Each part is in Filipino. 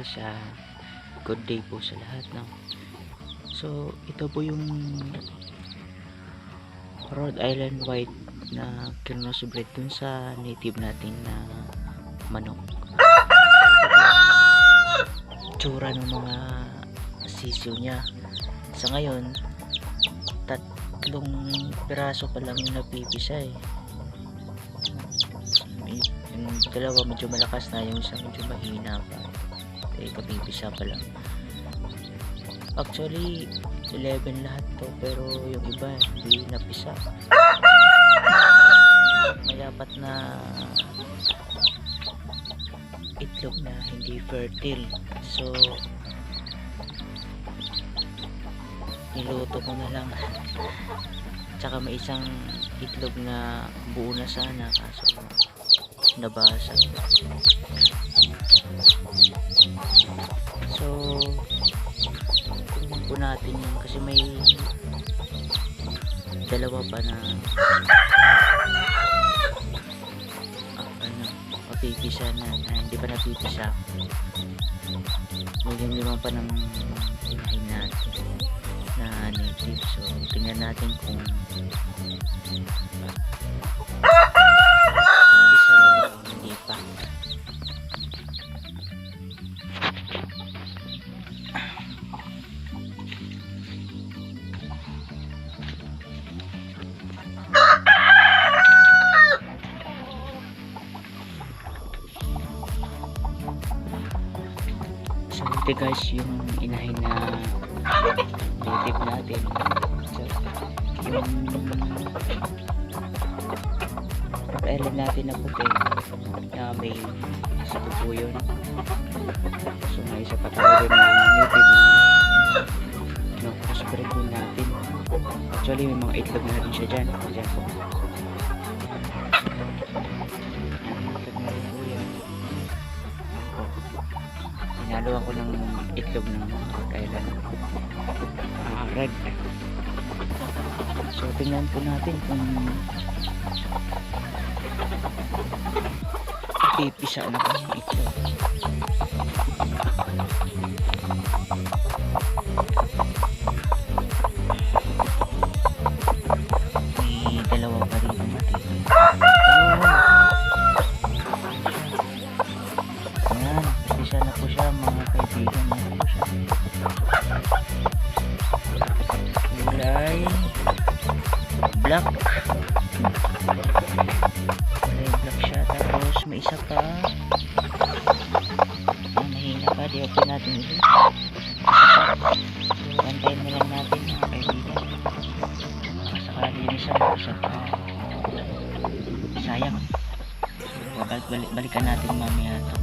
guys, good day po sa lahat, no? So ito po yung Rhode Island White na crossbred dun sa native natin na manok. Tsura ng mga sisiw niya. Sa ngayon, 3 piraso pa lang yung napipisa eh. Yung dalawa medyo malakas na, yung isa medyo mahina pa. Kapipisa pa lang. Actually 11 lahat to, pero yung iba hindi napisa. May apat na itlog na hindi fertile, so niluto ko na lang. Tsaka may isang itlog na buo na sana, kaso nabasag. So tingnan po natin yun, kasi may dalawa pa na mapipisa na, hindi pa napipisa. May lima pa ng inahin natin na native, so tingnan natin kung isa na ba o hindi pa. So ito guys yung inahin na native natin. So yung Rhode Island natin na puti na may isa po yun. So may isa pa tayo na native na crossbred din natin. Actually may mga itlog na rin siya dyan. Dyan po. Hinaluan ko ng itlog ng Rhode Island red. So tingnan po natin kung pipisa na ba yung itlog. May dalawa pa rin ang matibay. Ayan, isa na po siya mga kaibigan. Ayan po siya. Kulay black. Kulay black siya. Tapos may isa pa. Mahina pa. Di open natin ito. So antayin na lang natin mga kaibigan. Sakali yung isa pa. Sayang. So balikan natin mamaya ito.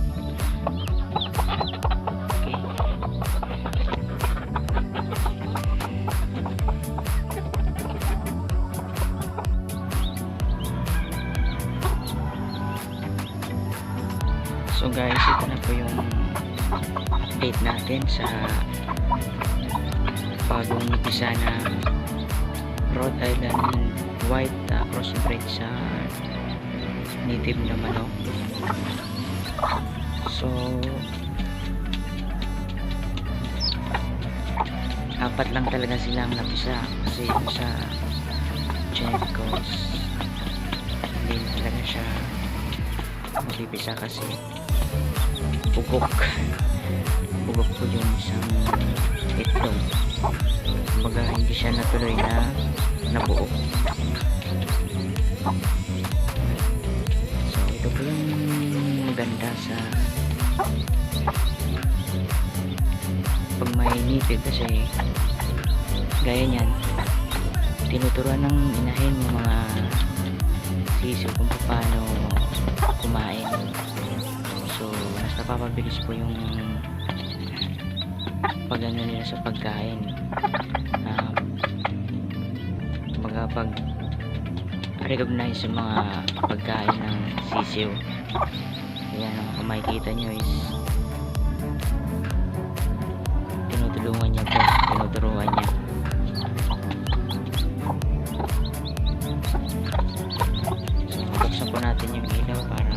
So guys, ito na po yung update natin sa bagong umpisa na Rhode Island White crossbred sa native na manok. So 4 lang talaga silang napisa, kasi sa Genicos hindi na talaga siya mapipisa kasi bugok po yung isang itlog. Kumbaga hindi siya natuloy na nabuo. So ito po yung maganda sa pag may native, kasi gaya niyan tinuturuan ng inahin yung mga sisiw kung paano kumain. So mas napapabilis po yung pag-ano nila sa pagkain. Pag recognize yung mga pagkain ng sisiw. Ayan, kung makikita nyo is tinuturuan niya. So buksan po natin yung ilaw para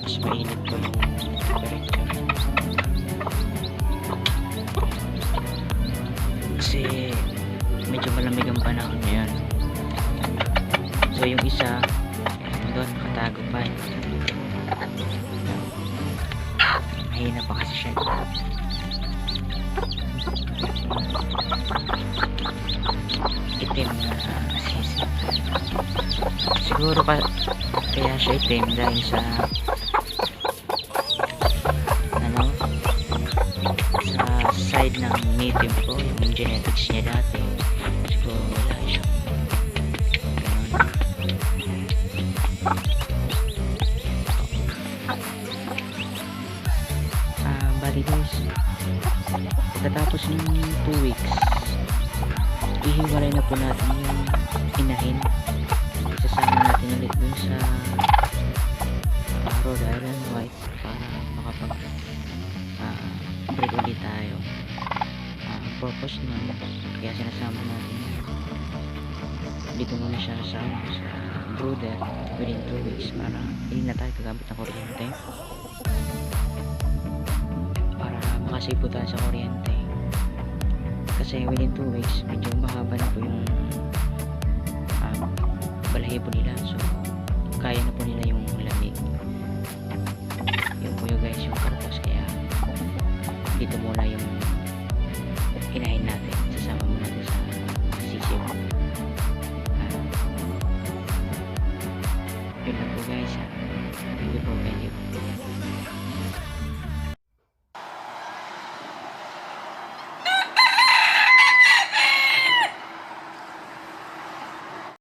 mas mainit po yung temperature. kasi siya itim na sisi. Siguro kaya siya itim dahil sa ano, sa side ng native ko, yung genetics niya dati. Siguro wala siya ganun. Bali guys, pagkatapos ng 2 weeks, ihiwalay na po natin yung inahin. Isasama natin ulit dun sa Rhode Island White para makapag breed ulit tayo. Purpose na kaya sinasama natin dito muna siya sa brooder within 2 weeks para hindi na tayo gagamit ng kuryente, para makasave po tayo sa kuryente. Kasi within 2 weeks medyo mahaba na po yung balahibo nila, so kaya na po nila yung lamig. Yun po yung guys yung purpose, kaya dito muna yung inahin natin.